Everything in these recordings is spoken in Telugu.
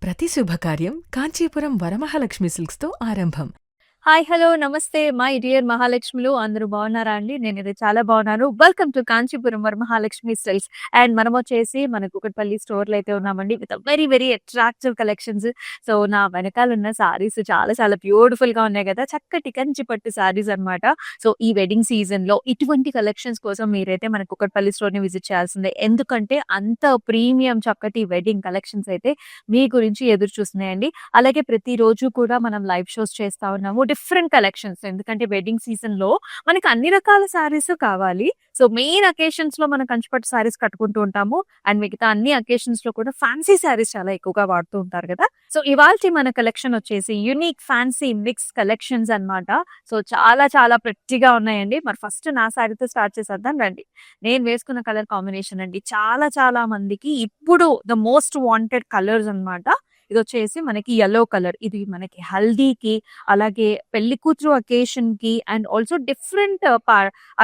ప్రతి శుభకార్యం కాంచీపురం వరమహాలక్ష్మి సిల్క్స్తో ఆరంభం. హాయ్ హలో నమస్తే మై డియర్ మహాలక్ష్ములు అందరూ బాగున్నారా అండి? నేనైతే చాలా బాగున్నాను. Welcome to Kanchipuram Varamahalakshmi silks. And మనం వచ్చేసి మన కుకట్పల్లి స్టోర్‌లో అయితే ఉన్నామండి. With very very attractive collections. So నా వెనకాల ఉన్న సారీస్ చాలా చాలా బ్యూటిఫుల్‌గా ఉన్నాయి కదా! చక్కటి కంచి పట్టు సారీస్ అన్నమాట. సో ఈ వెడ్డింగ్ సీజన్‌లో ఇటువంటి కలెక్షన్స్ కోసం మీరైతే మన కుకట్పల్లి స్టోర్‌ని విజిట్ చేయాల్సిందే. ఎందుకంటే అంత ప్రీమియం చక్కటి వెడ్డింగ్ కలెక్షన్స్ అయితే మీ గురించి ఎదురు చూస్తున్నాయండి. అలాగే ప్రతిరోజు కూడా మనం లైవ్ షోస్ చేస్తా ఉన్నాము. డిఫరెంట్ కలెక్షన్స్ ఎందుకంటే వెడ్డింగ్ సీజన్ లో మనకి అన్ని రకాల సారీస్ కావాలి. సో మెయిన్ అకేషన్స్ లో మనం కంచిపట్టు సారీస్ కట్టుకుంటూ ఉంటాము. అండ్ మిగతా అన్ని అకేషన్స్ లో కూడా ఫ్యాన్సీ సారీస్ చాలా ఎక్కువగా వాడుతూ ఉంటారు కదా. సో ఇవాల్టి మన కలెక్షన్ వచ్చేసి యూనిక్ ఫ్యాన్సీ మిక్స్ కలెక్షన్స్ అన్నమాట. సో చాలా చాలా ప్రెట్టిగా ఉన్నాయండి. మరి ఫస్ట్ నా సారీతో స్టార్ట్ చేసేద్దాం రండి. నేను వేసుకున్న కలర్ కాంబినేషన్ అండి చాలా చాలా మందికి ఇప్పుడు ద మోస్ట్ వాంటెడ్ కలర్స్ అన్నమాట. ఇది వచ్చేసి మనకి యెల్లో కలర్. ఇది మనకి హల్దీకి, అలాగే పెళ్లి కూతురు అకేషన్ కి అండ్ ఆల్సో డిఫరెంట్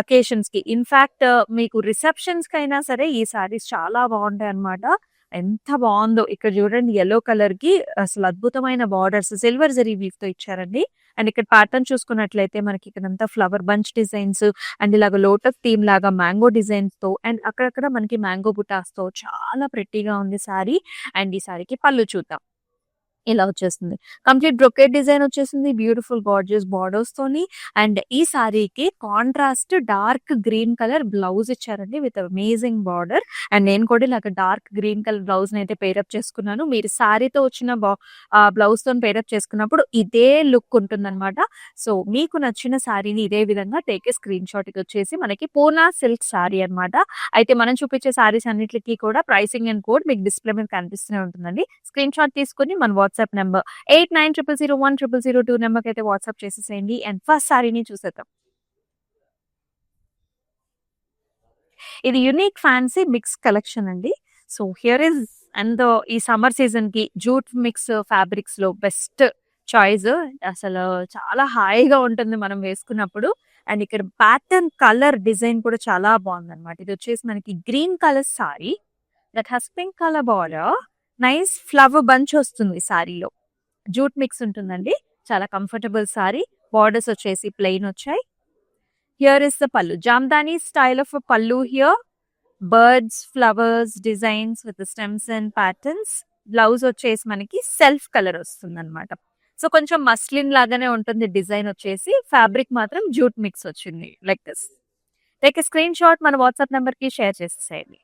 అకేషన్స్ కి. ఇన్ఫాక్ట్ మీకు రిసెప్షన్స్ కైనా సరే ఈ సారీస్ చాలా బాగుంటాయి అన్నమాట. ఎంత బాగుందో ఇక్కడ చూడండి. యెల్లో కలర్ కి అసలు అద్భుతమైన బార్డర్స్ సిల్వర్ జరీ వీవ్ తో ఇచ్చారండి. అండ్ ఇక్కడ ప్యాటర్న్ చూసుకున్నట్లయితే మనకి ఇక్కడంతా ఫ్లవర్ బంచ్ డిజైన్స్ అండ్ ఇలాగ లోటస్ థీమ్ లాగా మ్యాంగో డిజైన్స్ తో అండ్ అక్కడక్కడ మనకి మ్యాంగో బుటాస్ తో చాలా ప్రెట్టీగా ఉంది సారీ. అండ్ ఈ సారీకి పళ్ళు చూద్దాం. ఇలా వచ్చేస్తుంది. కంప్లీట్ బ్రొకెట్ డిజైన్ వచ్చేసింది. బ్యూటిఫుల్ గార్జియస్ బార్డర్స్ తోని. అండ్ ఈ సారీకి contrast dark green colour blouse ఇచ్చారండి విత్ అమేజింగ్ బార్డర్. అండ్ నేను కూడా ఇలాగ డార్క్ గ్రీన్ కలర్ బ్లౌజ్ అయితే పేరప్ చేసుకున్నాను. మీరు సారీతో వచ్చిన బ్లౌజ్ తో పేరప్ చేసుకున్నప్పుడు ఇదే లుక్ ఉంటుందన్నమాట. సో మీకు నచ్చిన సారీని ఇదే విధంగా టేక్ ఏ స్క్రీన్ షాట్. ఇది వచ్చేసి మనకి పూనా సిల్క్ సారీ అన్నమాట. అయితే మనం చూపించే సారీస్ అన్నిటికీ కూడా ప్రైసింగ్ అండ్ కోడ్ మీకు డిస్ప్లే మీద కనిపిస్తూనే ఉంటుందండి. స్క్రీన్ షాట్ తీసుకుని మన వాట్సాప్ నెంబర్ 8900010002 నెంబర్కి అయితే వాట్సాప్ చేసేసేయండి. అండ్ ఫస్ట్ సారీని చూసేద్దాం. ఇది యునిక్ ఫ్యాన్సీ మిక్స్ కలెక్షన్ అండి. సో హియర్ ఇస్ అండ్ ఈ సమ్మర్ సీజన్ కి జూట్ మిక్స్ ఫ్యాబ్రిక్స్ లో బెస్ట్ చాయిస్. అసలు చాలా హాయిగా ఉంటుంది మనం వేసుకున్నప్పుడు. అండ్ ఇక్కడ ప్యాటర్న్ కలర్ డిజైన్ కూడా చాలా బాగుంది అనమాట. ఇది వచ్చేసి మనకి green colour sorry that has pink colour border. Nice flower bunch వస్తుంది సారీలో. జూట్ మిక్స్ ఉంటుందండి. చాలా కంఫర్టబుల్ సారీ. బార్డర్స్ వచ్చేసి ప్లెయిన్ వచ్చాయి. హియర్ ఇస్ ద పల్లు. జామ్దాని స్టైల్ ఆఫ్ పల్లు here. Birds, flowers, designs with stems and patterns. Blouse వచ్చేసి మనకి సెల్ఫ్ కలర్ వస్తుంది అనమాట. సో కొంచెం మస్లిన్ లాగానే ఉంటుంది డిజైన్ వచ్చేసి. ఫ్యాబ్రిక్ మాత్రం జూట్ మిక్స్ వచ్చింది like this. Take screen shot మన వాట్సాప్ నెంబర్ కి షేర్ చేసేసేయండి.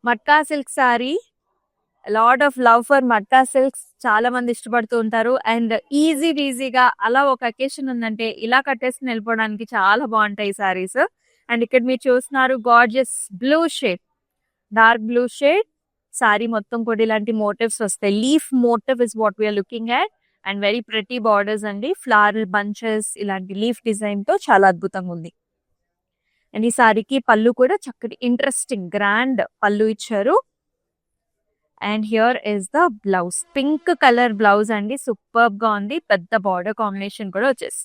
Matka silk sorry. Lot of love for matka silks చాలా మంది ఇష్టపడుతూ ఉంటారు. అండ్ ఈజీగా అలా ఒక అకేషన్ ఉందంటే ఇలా కట్టేసుకుని వెళ్ళిపోవడానికి చాలా బాగుంటాయి సారీస్. అండ్ ఇక్కడ మీరు చూస్తున్నారు gorgeous blue shade, dark blue shade. Sari మొత్తం కూడా ఇలాంటి మోటివ్స్ వస్తాయి. Leaf motif is what we're looking at. And very pretty borders అండి. ఫ్లవర్ బంచెస్ ఇలాంటి లీఫ్ డిజైన్ తో చాలా అద్భుతంగా ఉంది. అండ్ ఈ సారీకి పళ్ళు కూడా చక్కటి ఇంట్రెస్టింగ్ గ్రాండ్ పళ్ళు ఇచ్చారు. And here is the blouse. Pink colour blouse అండి. సూపర్బ్ గా ఉంది. పెద్ద బార్డర్ కాంబినేషన్ కూడా వచ్చేసి.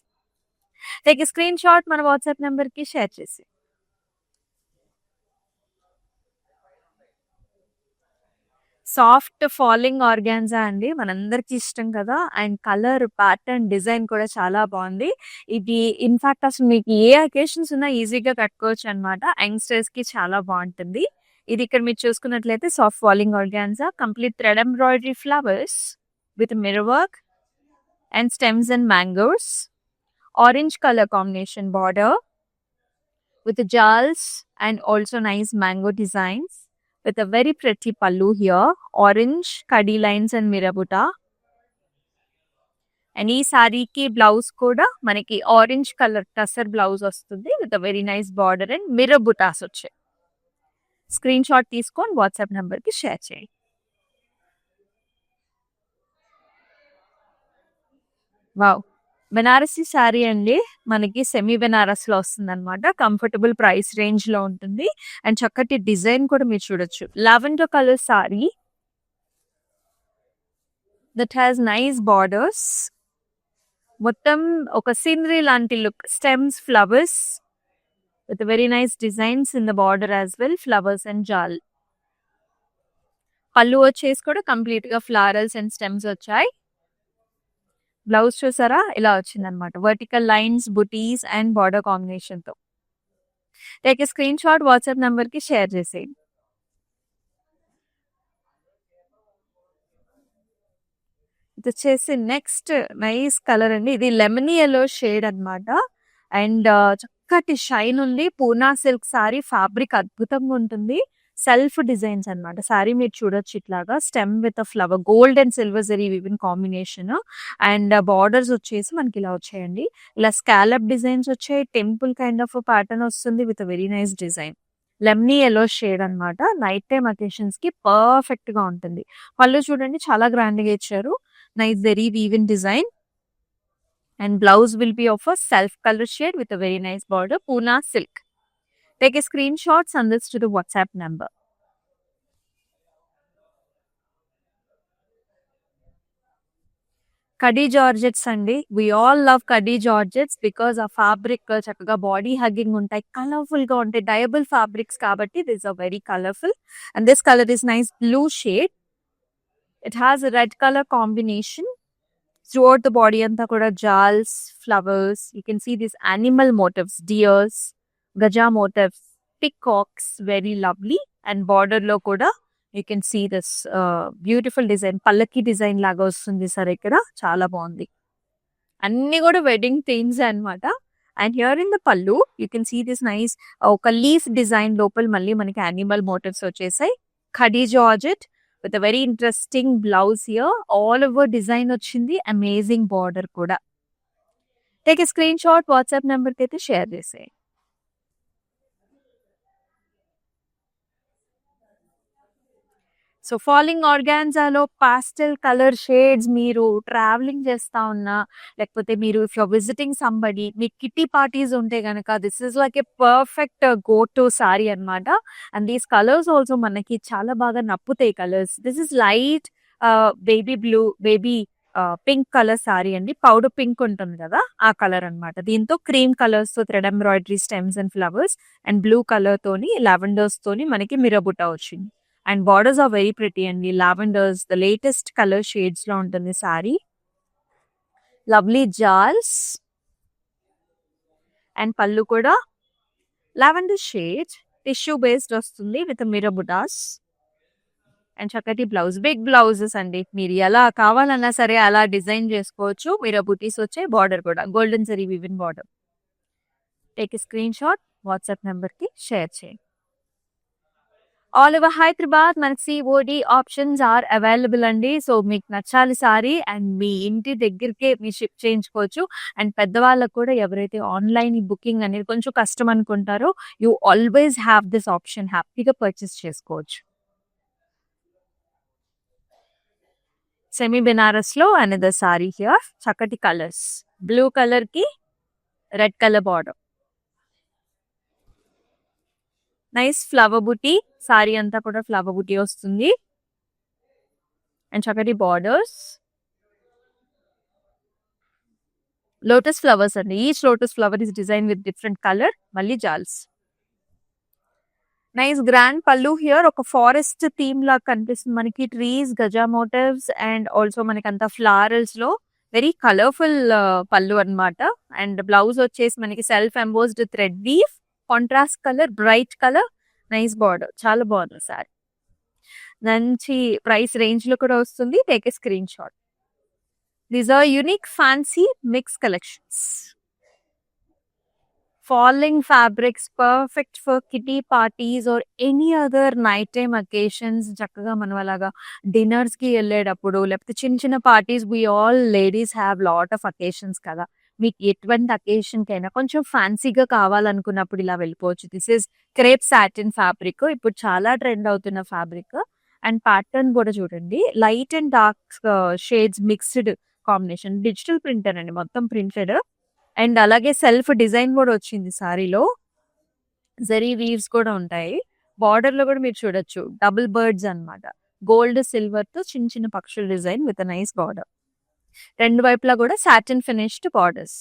టేక్ స్క్రీన్ షాట్ మన వాట్సాప్ నెంబర్ కి షేర్ చేసి. సాఫ్ట్ ఫాలింగ్ ఆర్గాన్జా అండి. మనందరికి ఇష్టం కదా. అండ్ కలర్ ప్యాటర్న్ డిజైన్ కూడా చాలా బాగుంది. ఇది ఇన్ఫాక్ట్ అసలు మీకు ఏ అకేషన్స్ ఉన్నా ఈజీగా కట్టుకోవచ్చు అనమాట. యంగ్స్టర్స్ కి చాలా బాగుంటుంది. ఇది ఇక్కడ మీరు చూసుకున్నట్లయితే soft falling organza. Complete thread embroidery flowers with mirror work and stems and mangoes. Orange colour combination border with jewels and also nice mango designs with a very pretty pallu here. Orange kadi lines and mirabuta. And ee saree ki blouse kuda manaki orange color tussar blouse vastundi with a very nice border and mirabutas వచ్చాయి. స్క్రీన్ షాట్ తీసుకొని వాట్సాప్ నెంబర్ కి షేర్ చేయండి. వావ్, బెనారసీ శారీ అండి. మనకి సెమీ బెనారస్ లో వస్తుంది అనమాట. కంఫర్టబుల్ ప్రైస్ రేంజ్ లో ఉంటుంది. అండ్ చక్కటి డిజైన్ కూడా మీరు చూడొచ్చు. Lavender colour sorry that has nice borders. మొత్తం ఒక సీనరీ లాంటి look. Stems, flowers with very nice designs in the border as well, flowers and jal. పళ్ళు వచ్చేసి కూడా కంప్లీట్ గా ఫ్లారల్స్ అండ్ స్టెమ్స్ వచ్చాయి. బ్లౌజ్ చూసారా ఇలా వచ్చిందనమాట, vertical lines, buttis and border combination తో. Take a screen shot, WhatsApp number కి షేర్ చేసేయండి. ఇది వచ్చేసి నెక్స్ట్ నైస్ కలర్ అండి. ఇది లెమనీ ఎల్లో షేడ్ అన్నమాట. అండ్ చక్కటి షైన్ ఉంది. పూనా సిల్క్ సారీ, ఫ్యాబ్రిక్ అద్భుతంగా ఉంటుంది. సెల్ఫ్ డిజైన్స్ అన్నమాట. సారీ మీరు చూడొచ్చు ఇట్లాగా, stem with flower, gold and silver zari woven combination. And borders వచ్చేసి మనకి ఇలా వచ్చాయండి. ఇలా స్కాలప్ డిజైన్స్ వచ్చాయి. టెంపుల్ కైండ్ ఆఫ్ ప్యాటర్న్ వస్తుంది with very nice design. Lemony yellow shade అన్నమాట. నైట్ టైమ్ అకేషన్స్ కి పర్ఫెక్ట్ గా ఉంటుంది. పళ్ళు చూడండి చాలా గ్రాండ్ గా ఇచ్చారు. Nice zari weave-in design, and blouse will be of a self color shade with a very nice border, Puna silk. Take a screenshot, send this to the WhatsApp number. Kadi Georgettes andi. We all love Kadi Georgettes because a fabric chakkaga body hugging untai, colorful ga untai, dyeable fabrics kabatti these are very colorful. And this color is nice blue shade. It has a red color combination throughout the body anta kuda jals, flowers. You can see these animal motifs, deers, gaja motifs, peacocks, very lovely. And border lo kuda you can see this beautiful design, pallaki design laga vastundi sir ikkada, chaala baagundi. Anni kuda wedding themes annamata. And here in the pallu you can see this nice oka leaf design lopal malli manaki animal motifs vachesai. Khadi Georgette with a very interesting blouse here. All over design వచ్చింది. Amazing border కూడా. Take a screenshot, WhatsApp number కి అయితే షేర్ చేసేయండి. సో ఫాలింగ్ ఆర్గాన్జాలో పాస్టల్ కలర్ షేడ్స్, మీరు ట్రావెలింగ్ చేస్తా ఉన్నా, లేకపోతే మీరు ఇఫ్ యూర్ విజిటింగ్ సంబడి, మీ కిట్టి పార్టీస్ ఉంటే గనక this is like a perfect go to sari అనమాట. అండ్ దీస్ కలర్స్ ఆల్సో మనకి చాలా బాగా నప్పుతాయి colours. This is light baby blue, baby pink colour sari అండి. పౌడర్ పింక్ ఉంటుంది కదా ఆ కలర్ అనమాట. దీంతో క్రీమ్ కలర్స్ తో thread embroidery, stems and flowers, and blue colour తోని లావెండర్స్ తోని మనకి మిరబుటా వచ్చింది. And borders are very pretty అండి. Lavenders the latest colour shades లో ఉంటుంది సారీ. లవ్లీ జాల్స్ అండ్ పళ్ళు కూడా లావెండర్ షేడ్, టిష్యూ బేస్డ్ వస్తుంది విత్ మిరబుటాస్. అండ్ చక్కటి బ్లౌజ్, బిగ్ బ్లౌజెస్ అండి. మీరు ఎలా కావాలన్నా సరే అలా డిజైన్ చేసుకోవచ్చు. మిరబుటీస్ వచ్చే బార్డర్ కూడా golden zari woven border. Take a screen shot, WhatsApp number కి షేర్ చేయండి. ఆల్ ఓవర్ హైదరాబాద్ మనకి సిఓడి ఆప్షన్స్ ఆర్ అవైలబుల్ అండి. సో మీకు నచ్చాలి సారీ అండ్ మీ ఇంటి దగ్గరికే మీరు షిప్ చేయించుకోవచ్చు. అండ్ పెద్దవాళ్ళకు కూడా ఎవరైతే ఆన్లైన్ బుకింగ్ అనేది కొంచెం కష్టం అనుకుంటారో, you always have this option, హ్యాపీగా పర్చేస్ చేసుకోవచ్చు. సెమీ బెనారస్ లో అనదర్ సారీ హియర్. చక్కటి కలర్స్, బ్లూ కలర్ కి red colour border, nice flower buti. Sari అంతా కూడా ఫ్లవర్ బుటీ వస్తుంది. అండ్ చక్కటి బార్డర్స్, లోటస్ ఫ్లవర్స్ అండి. Each lotus flower is design with different colour. మళ్ళీ జాల్స్, నైస్ గ్రాండ్ పళ్ళు హియర్. ఒక ఫారెస్ట్ థీమ్ లాగా కనిపిస్తుంది మనకి. ట్రీస్, గజా మోటివ్స్ అండ్ ఆల్సో మనకి అంతా ఫ్లారల్స్ లో వెరీ కలర్ఫుల్ పళ్ళు అన్నమాట. అండ్ బ్లౌజ్ వచ్చేసి మనకి self embossed thread weave, contrast colour, bright colour, nice border. చాలా బాగుంది సారీ. మంచి ప్రైస్ రేంజ్ లో కూడా వస్తుంది. Take a screen shot. These are unique fancy mix collections. Falling fabrics, perfect for kitty parties or any other night time occasions. చక్కగా మనం అలాగా డిన్నర్స్ కి వెళ్ళేటప్పుడు, లేకపోతే చిన్న చిన్న parties, we all ladies have lot of occasions కదా. మీకు ఎటువంటి అకేషన్ కైనా కొంచెం ఫ్యాన్సీగా కావాలనుకున్నప్పుడు ఇలా వెళ్ళిపోవచ్చు. This is crepe satin fabric, ఇప్పుడు చాలా ట్రెండ్ అవుతున్న ఫ్యాబ్రిక్. అండ్ ప్యాటర్న్ కూడా చూడండి, light and dark shades mixed combination. Digital printer అండి, మొత్తం ప్రింటెడ్. అండ్ అలాగే సెల్ఫ్ డిజైన్ కూడా వచ్చింది సారీలో. జరీ వీవ్స్ కూడా ఉంటాయి. బార్డర్ లో కూడా మీరు చూడొచ్చు డబుల్ బర్డ్స్ అన్నమాట. గోల్డ్ సిల్వర్ తో చిన్న చిన్న పక్షుల డిజైన్ విత్ నైస్ బార్డర్. రెండు వైపులా కూడా సాటిన్ ఫినిష్డ్ బార్డర్స్.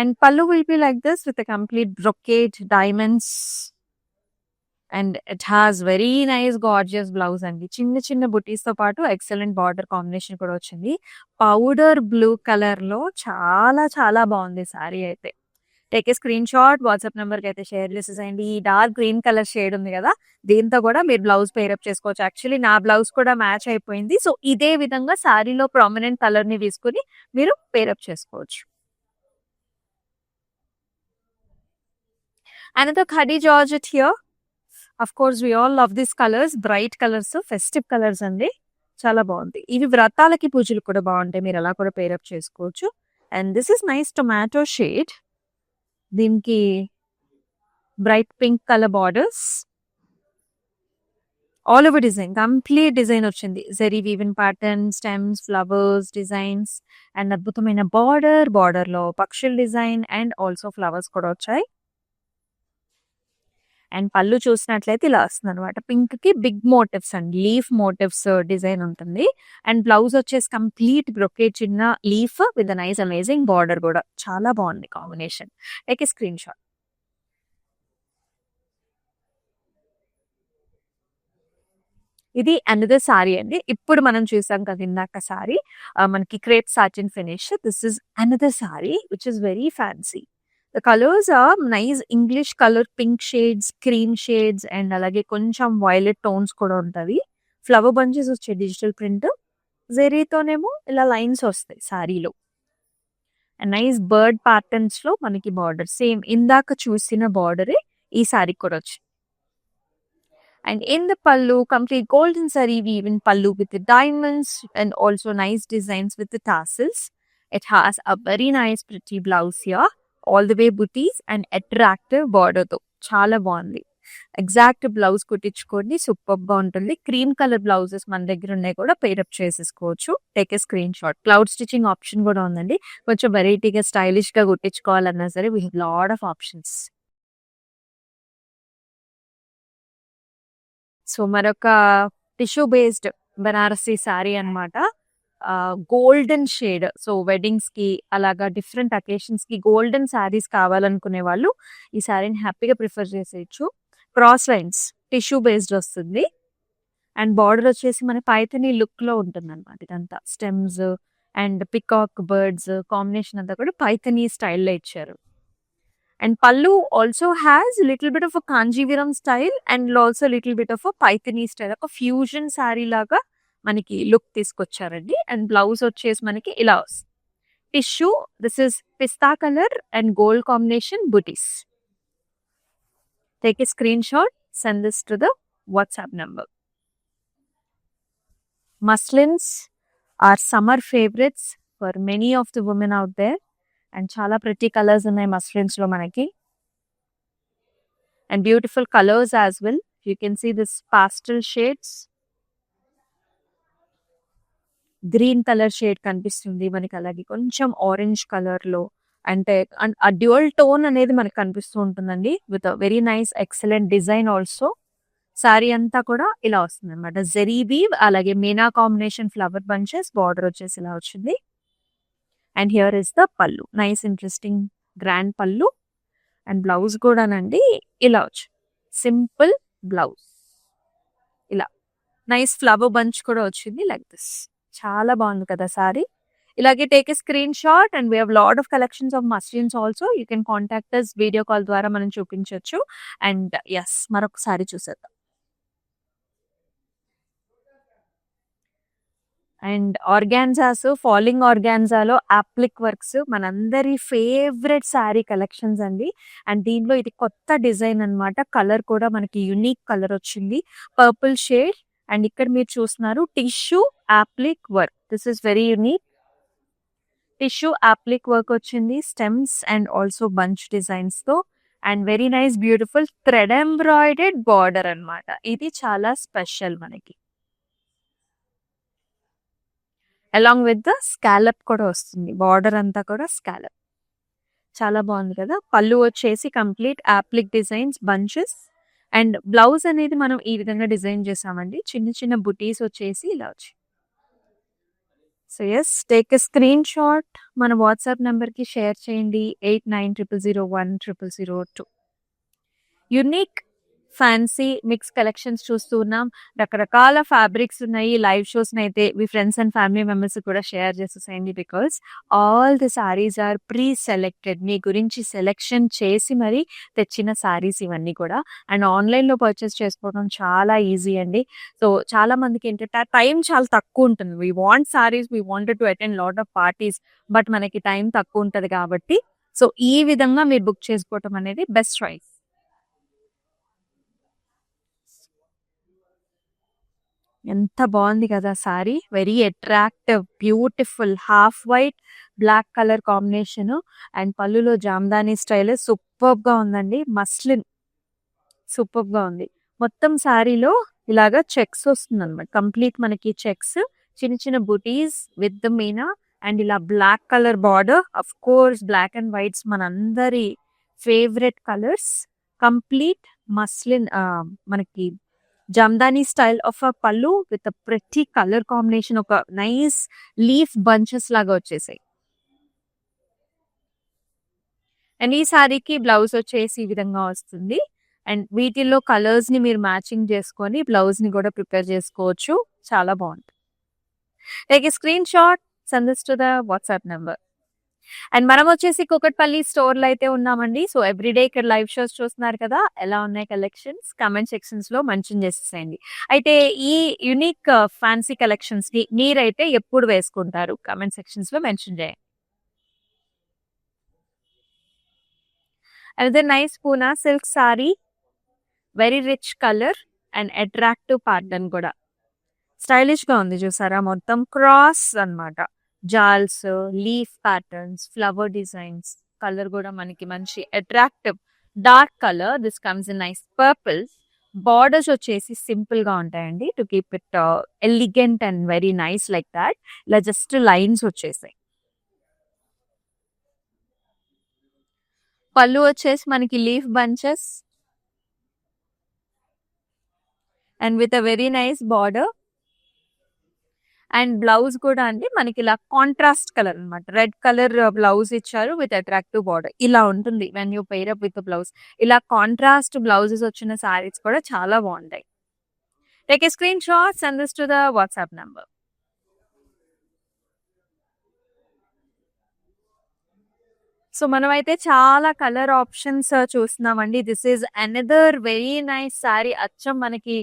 అండ్ పల్లు will be like this with complete brocade diamonds and it has very nice gorgeous blouse అండి. చిన్న చిన్న బుటీస్ తో పాటు ఎక్సలెంట్ బార్డర్ కాంబినేషన్ కూడా వచ్చింది. పౌడర్ బ్లూ కలర్ లో చాలా చాలా బాగుంది సారీ అయితే. Take a screen shot, WhatsApp number కి అయితే షేర్ చేసేసేయండి. ఈ డార్క్ గ్రీన్ కలర్ షేడ్ ఉంది కదా, దీంతో కూడా మీరు బ్లౌజ్ పేరప్ చేసుకోవచ్చు. యాక్చువల్లీ నా బ్లౌజ్ కూడా మ్యాచ్ అయిపోయింది. సో ఇదే విధంగా సారీలో ప్రామినెంట్ కలర్ ని తీసుకుని మీరు పేరప్ చేసుకోవచ్చు. Another khadi georgette here. Of course we all love this colours, bright colours, festive colours అండి. చాలా బాగుంది. ఇవి వ్రతాలకి పూజలు కూడా బాగుంటాయి, మీరు అలా కూడా పేరప్ చేసుకోవచ్చు. And this is nice tomato shade. దీనికి bright pink colour borders, all over design, complete design వచ్చింది. Zari woven pattern, stems, flowers designs and అద్భుతమైన బార్డర్ లో పక్షుల డిజైన్ అండ్ ఆల్సో ఫ్లవర్స్ కూడా వచ్చాయి. అండ్ పళ్ళు చూసినట్లయితే ఇలా వస్తుంది అనమాట. పింక్ కి big motifs and leaf motifs design ఉంటుంది. అండ్ బ్లౌజ్ వచ్చేసి కంప్లీట్ బ్రొకేట్ చిన్న leaf with nice amazing border కూడా చాలా బాగుంది combination. Take a screen shot. ఇది అనదర్ సారీ అండి. ఇప్పుడు మనం చూసాం కదా ఇందాక సారీ, మనకి crepe satin finish. This is another sari which is very fancy. The colours are nice English colour, pink shades, cream shades and అలాగే కొంచెం వైలెట్ టోన్స్ కూడా ఉంటవి. ఫ్లవర్ బంచెస్ వచ్చాయి, డిజిటల్ ప్రింట్, జెరీతోనేమో ఇలా లైన్స్ వస్తాయి సారీలో. అండ్ నైస్ బర్డ్ ప్యాటర్న్స్ లో మనకి బార్డర్ సేమ్ ఇందాక చూసిన బార్డరే ఈ సారీ కూడా వచ్చింది. And in the pallu, complete golden saree weave in pallu with the diamonds and also nice designs with the tassels. It has a very nice pretty blouse here, all the way booties and attractive border తో చాలా బాగుంది. ఎగ్జాక్ట్ బ్లౌజ్ కుట్టించుకోండి, సూపర్ గా ఉంటుంది. క్రీమ్ కలర్ బ్లౌజెస్ మన దగ్గర ఉన్నాయి కూడా పేరప్ చేసేసుకోవచ్చు. Take a screen shot. Cloud stitching option కూడా ఉందండి. కొంచెం వెరైటీగా స్టైలిష్ గా కుట్టించుకోవాలన్నా సరే we have lot of options. So మరొక టిష్యూ బేస్డ్ బనారసి శారీ అన్నమాట. Golden shade. సో వెడ్డింగ్స్ కి అలాగా డిఫరెంట్ అకేషన్స్ కి గోల్డెన్ శారీస్ కావాలనుకునే వాళ్ళు ఈ శారీని హ్యాపీగా ప్రిఫర్ చేసేయచ్చు. క్రాస్ లైన్స్ టిష్యూ బేస్డ్ వస్తుంది. అండ్ బార్డర్ వచ్చేసి మన పైథనీ లుక్ లో ఉంటుంది అనమాట. ఇదంతా stems and peacock birds combination అంతా కూడా పైథనీ స్టైల్లో ఇచ్చారు. And pallu also has a little bit of a Kanjivaram style and also little bit of a Paithani style. ఒక ఫ్యూజన్ శారీ లాగా మనకి లుక్ తీసుకొచ్చారండి. అండ్ బ్లౌజ్ వచ్చేసి మనకి ఇలా వస్తుంది. Tissue, this is pista colour and gold combination బుటీస్. Take a screen shot, send this to the WhatsApp number. Muslins are summer favorites for many of the women out there. And చాలా ప్రిటీ కలర్స్ ఉన్నాయి మస్లిన్స్ లో మనకి. And beautiful colours as well. You can see this pastel shades. Green colour shade కనిపిస్తుంది మనకి, అలాగే కొంచెం ఆరెంజ్ కలర్ లో అంటే ఆ డ్యూయల్ టోన్ అనేది మనకి కనిపిస్తూ ఉంటుందండి with very nice excellent design also. Sorry అంతా కూడా ఇలా వస్తుంది అనమాట. జెరీ వీవ్ అలాగే Meena combination flower bunches, border వచ్చేసి ఇలా వచ్చింది. అండ్ హియర్ ఇస్ ద పల్లు, నైస్ ఇంట్రెస్టింగ్ గ్రాండ్ పల్లు. అండ్ బ్లౌజ్ కూడానండి ఇలా వచ్చి సింపుల్ బ్లౌజ్, ఇలా నైస్ ఫ్లవర్ బంచ్ కూడా వచ్చింది లైక్ దిస్. చాలా బాగుంది కదా సారీ. ఇలాగే take a screen shot. And we have lot of collections of muslins also. You can contact us, video call ద్వారా మనం చూపించవచ్చు. అండ్ ఎస్, మరొకసారి చూసేద్దాం. అండ్ ఆర్గాన్జాస్, ఫాలింగ్ ఆర్గాన్జాలో అప్లిక్ వర్క్స్ మనందరి ఫేవరెట్ శారీ కలెక్షన్స్ అండి. అండ్ దీనిలో ఇది కొత్త డిజైన్ అన్నమాట. కలర్ కూడా మనకి యునిక్ కలర్ వచ్చింది, పర్పుల్ షేడ్. అండ్ ఇక్కడ మీరు చూస్తున్నారు tissue applique work. This is very unique. Tissue applique work వచ్చింది, stems and also bunch designs తో. And very nice beautiful thread embroidered border అన్నమాట. ఇది చాలా స్పెషల్ మనకి. అలాంగ్ విత్ ద స్కాలప్ కూడా వస్తుంది, బార్డర్ అంతా కూడా స్కాలప్. చాలా బాగుంది కదా. పళ్ళు వచ్చేసి complete applique designs, bunches. And blouse అనేది మనం ఈ విధంగా డిజైన్ చేసామండి. చిన్న చిన్న బుటీస్ వచ్చేసి ఇలా వచ్చి so yes, take a screen shot, మన వాట్సాప్ నంబర్‌కి షేర్ చేయండి 8900010002. యూనిక్ ఫ్యాన్సీ మిక్స్ కలెక్షన్స్ చూస్తూ ఉన్నాం. రకరకాల ఫ్యాబ్రిక్స్ ఉన్నాయి. లైవ్ షోస్‌నైతే మీ ఫ్రెండ్స్ అండ్ ఫ్యామిలీ మెంబర్స్‌కి కూడా షేర్ చేసేసేయండి. Because all the saris are pre selected. మీ గురించి సెలెక్షన్ చేసి మరి తెచ్చిన సారీస్ ఇవన్నీ కూడా. అండ్ ఆన్‌లైన్‌లో పర్చేస్ చేసుకోవడం చాలా ఈజీ అండి. సో చాలా మందికి ఏంటంటే టైం చాలా తక్కువ ఉంటుంది. We want saris, we wanted to attend lot of parties. But మనకి టైం తక్కువ ఉంటది కాబట్టి సో ఈ విధంగా మీరు బుక్ చేసుకోవటం అనేది బెస్ట్ చాయిస్. ఎంత బాగుంది కదా sari. Very attractive, beautiful half white black colour combination and పళ్ళులో జామ్దాని స్టైల్ సూపర్ గా ఉందండి. మస్లిన్ సూపర్ గా ఉంది. మొత్తం సారీలో ఇలాగా చెక్స్ వస్తుంది అనమాట. కంప్లీట్ మనకి చెక్స్, చిన్న చిన్న butis with the meena and ఇలా black colour border. Of course black and whites మనందరి ఫేవరెట్ కలర్స్. కంప్లీట్ మస్లిన్ మనకి Jamdani style of a pallu with ప్రతి కలర్ కాంబినేషన్. ఒక నైస్ లీఫ్ బంచెస్ లాగా వచ్చేసాయి. అండ్ ఈ సారీకి బ్లౌజ్ వచ్చేసి ఈ విధంగా వస్తుంది. అండ్ వీటిల్లో కలర్స్ ని మీరు మ్యాచింగ్ చేసుకొని బ్లౌజ్ ని కూడా ప్రిపేర్ చేసుకోవచ్చు. చాలా బాగుంటుంది. Take a screen shot, send this to the WhatsApp number. And మనం వచ్చేసి కుకట్పల్లి స్టోర్ లో అయితే ఉన్నామండి. సో ఎవ్రీడే ఇక్కడ లైవ్ షోస్ చూస్తున్నారు కదా, ఎలా ఉన్నాయి కలెక్షన్స్ కమెంట్ సెక్షన్స్ లో మెన్షన్ చేసేసేయండి. అయితే ఈ యూనిక్ ఫ్యాన్సీ కలెక్షన్స్ ని మీరైతే ఎప్పుడు వేసుకుంటారు కమెంట్ సెక్షన్స్ లో మెన్షన్ చేయండి. Another nice Poona silk sari, very rich colour and attractive pattern కూడా. స్టైలిష్ గా ఉంది చూసారా, మొత్తం క్రాస్ అన్నమాట. జాల్స్, leaf patterns, flower designs. Colour కూడా మనకి మంచి attractive dark colour. This comes in nice purple. Borders వచ్చేసి సింపుల్ గా ఉంటాయండి to keep it elegant and very nice like that. ఇలా జస్ట్ లైన్స్ వచ్చేసాయి. పళ్ళు వచ్చేసి మనకి leaf bunches and with a very nice border. And blouse కూడా అండి మనకి ఇలా కాంట్రాస్ట్ కలర్ అన్నమాట. రెడ్ కలర్ బ్లౌజ్ ఇచ్చారు విత్ అట్రాక్టివ్ బార్డర్. ఇలా ఉంటుంది when you pair up with blouse. ఇలా కాంట్రాస్ట్ బ్లౌజెస్ వచ్చిన సారీస్ కూడా చాలా బాగుంటాయి. Take a screen shot, send this to the WhatsApp number. So మనమైతే చాలా కలర్ ఆప్షన్స్ చూస్తున్నామండి. This is another very nice sorry. అచ్చం మనకి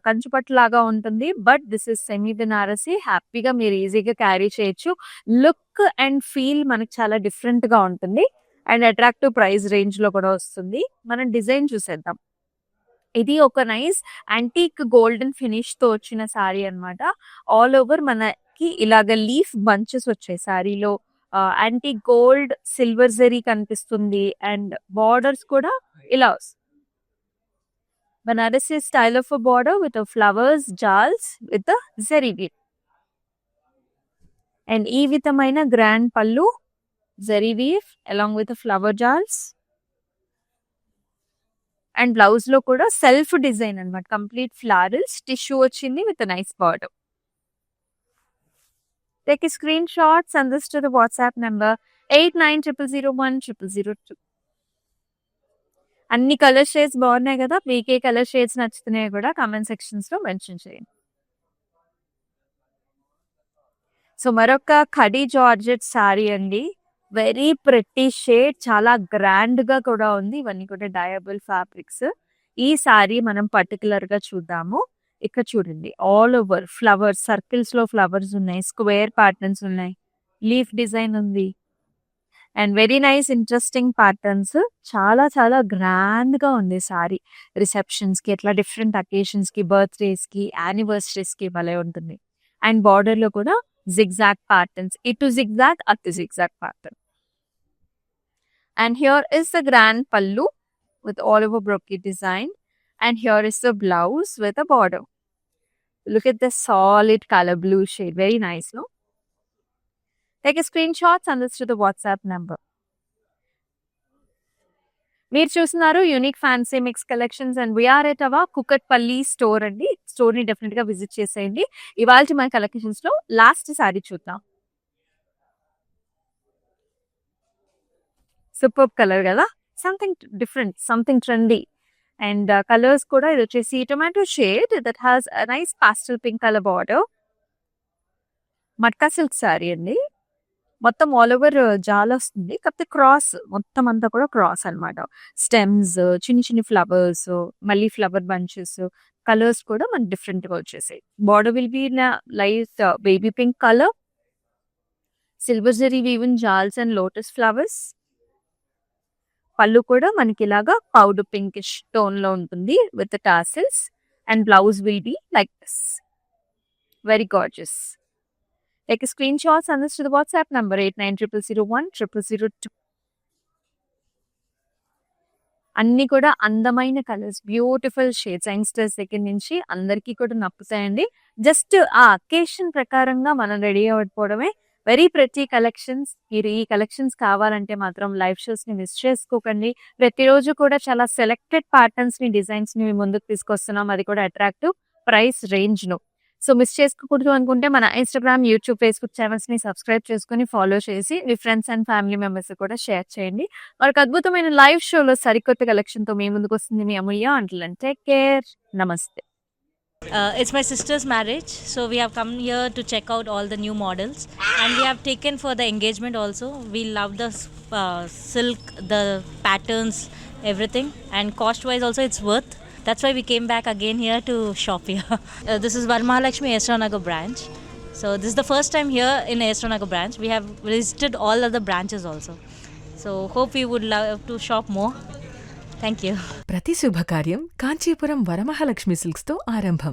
కంచుపట్టు లాగా ఉంటుంది. But this is semi Banarasi. హ్యాపీగా మీరు ఈజీగా క్యారీ చేయొచ్చు. లుక్ అండ్ ఫీల్ మనకి చాలా డిఫరెంట్ గా ఉంటుంది. అండ్ అట్రాక్టివ్ ప్రైస్ రేంజ్ లో కూడా వస్తుంది. మనం డిజైన్ చూసేద్దాం. ఇది ఒక నైస్ యాంటీక్ గోల్డెన్ ఫినిష్ తో వచ్చిన సారీ అన్నమాట. ఆల్ ఓవర్ మనకి ఇలాగ లీఫ్ బంచెస్ వచ్చాయి సారీలో. యాంటీ గోల్డ్ సిల్వర్ జరీ కనిపిస్తుంది. అండ్ బార్డర్స్ కూడా ఇలా వస్తాయి. Banarasi style of border with flowers, జాల్స్ విత్ జరీ వీవ్. అండ్ ఈ విధమైన grand pallu, zari weave along with flower జాల్స్. అండ్ బ్లౌజ్ లో కూడా సెల్ఫ్ డిజైన్ అన్నమాట. కంప్లీట్ ఫ్లారల్స్ టిష్యూ వచ్చింది with nice border. Take a screenshot, send this to the WhatsApp number 8900010002. అన్ని కలర్ షేడ్స్ బాగున్నాయి కదా. మీకే కలర్ షేడ్స్ నచ్చుతున్నాయో కూడా కామెంట్ సెక్షన్స్ లో మెన్షన్ చేయండి. సో మరొక ఖడీ జార్జెట్ సారీ అండి. వెరీ ప్రెట్టి షేడ్, చాలా గ్రాండ్ గా కూడా ఉంది. ఇవన్నీ కూడా డయబుల్ ఫ్యాబ్రిక్స్. ఈ సారీ మనం పర్టికులర్ గా చూద్దాము. ఇక్కడ చూడండి, ఆల్ ఓవర్ ఫ్లవర్స్, సర్కిల్స్ లో ఫ్లవర్స్ ఉన్నాయి, స్క్వేర్ ప్యాటర్న్స్ ఉన్నాయి, లీఫ్ డిజైన్ ఉంది. And very nice interesting patterns. చాలా చాలా గ్రాండ్ గా ఉంది సారీ. రిసెప్షన్స్ కి, అట్లా డిఫరెంట్ అకేషన్స్ కి, బర్త్డేస్ కి, యానివర్సరీస్ కి భలే ఉంటుంది. అండ్ బార్డర్ లో కూడా జిగ్జాగ్ ప్యాటర్న్స్, ఇటు జిగ్జాగ్ అటు zigzag pattern. And here is the grand pallu with all over brocade design. And here is the blouse with a border. Look at the solid color, blue shade. Very nice, no? Take a screenshot, send this to the WhatsApp number. మీరు చూస్తున్నారు unique fancy mix collections and we are at our Kukatpally store అండి. స్టోర్‌ని డెఫినిట్‌గా విజిట్ చేసేయండి. ఇవాల్టి మన కలెక్షన్స్‌లో లాస్ట్ సారీ చూద్దాం. సూపర్బ్ కలర్ గదా! Something different, something trendy and colours కూడా ఇదొచ్చేసి tomato shade that has a nice pastel pink colour border. Matka silk sari అండి. మొత్తం ఆల్ ఓవర్ జాలొస్తుంది. కాకపోతే క్రాస్ మొత్తం అంతా కూడా క్రాస్ అన్నమాట. స్టెమ్స్, చిన్ని చిన్ని ఫ్లవర్స్, మళ్ళీ ఫ్లవర్ బంచెస్, కలర్స్ కూడా మనకి డిఫరెంట్‌గా వచ్చేసాయి. Border will be in light baby pink colour. Silver zari woven జాల్స్ అండ్ లోటస్ ఫ్లవర్స్. పళ్ళు కూడా మనకి ఇలాగా పౌడర్ పింకిష్ టోన్‌లో ఉంటుంది with tassels and blouse will be like this. Very gorgeous. Take a screenshot, send this to the WhatsApp number 8900010002. అన్నీ కూడా అందమైన కలర్స్, బ్యూటిఫుల్ షేడ్స్. యంగ్‌స్టర్స్ దగ్గర నుంచి అందరికీ కూడా నప్పుతాయండి. జస్ట్ ఆ అకేషన్ ప్రకారంగా మనం రెడీ అవ్వకపోవడమే. Very pretty collections. మీరు ఈ కలెక్షన్స్ కావాలంటే మాత్రం లైవ్ షోస్‌ని మిస్ చేసుకోకండి. ప్రతిరోజు కూడా చాలా సెలెక్టెడ్ ప్యాటర్న్స్‌ని, డిజైన్స్‌ని మీ ముందుకు తీసుకొస్తున్నాం. అది కూడా అట్రాక్టివ్ ప్రైస్ రేంజ్‌లో. సో మిస్ చేసుకోకూడదు అనుకుంటే మన ఇన్‌స్టాగ్రామ్, యూట్యూబ్, ఫేస్‌బుక్ ఛానెల్స్‌ని సబ్స్క్రైబ్ చేసుకొని, ఫాలో చేసి మీ ఫ్రెండ్స్ అండ్ ఫ్యామిలీ మెంబర్స్‌కి కూడా షేర్ చేయండి. మరొక అద్భుతమైన లైవ్ షోలో సరికొత్త కలెక్షన్‌తో మీ ముందుకొస్తుంది మీ Amulya. Until then take care. నమస్తే. It's my sister's marriage, so we have come here to check out all the new models, and we have taken for the engagement also. We love the silk, the patterns, everything, and cost wise also it's worth. That's why we came back again here to shop here. This is Varamahalakshmi Esranagar branch. So this is the first time here in Esranagar branch. We have visited all other branches also. So hope you would love to shop more. Thank you. ప్రతి శుభకార్యం కాంచీపురం వరమహాలక్ష్మి సిల్క్స్తో ఆరంభం.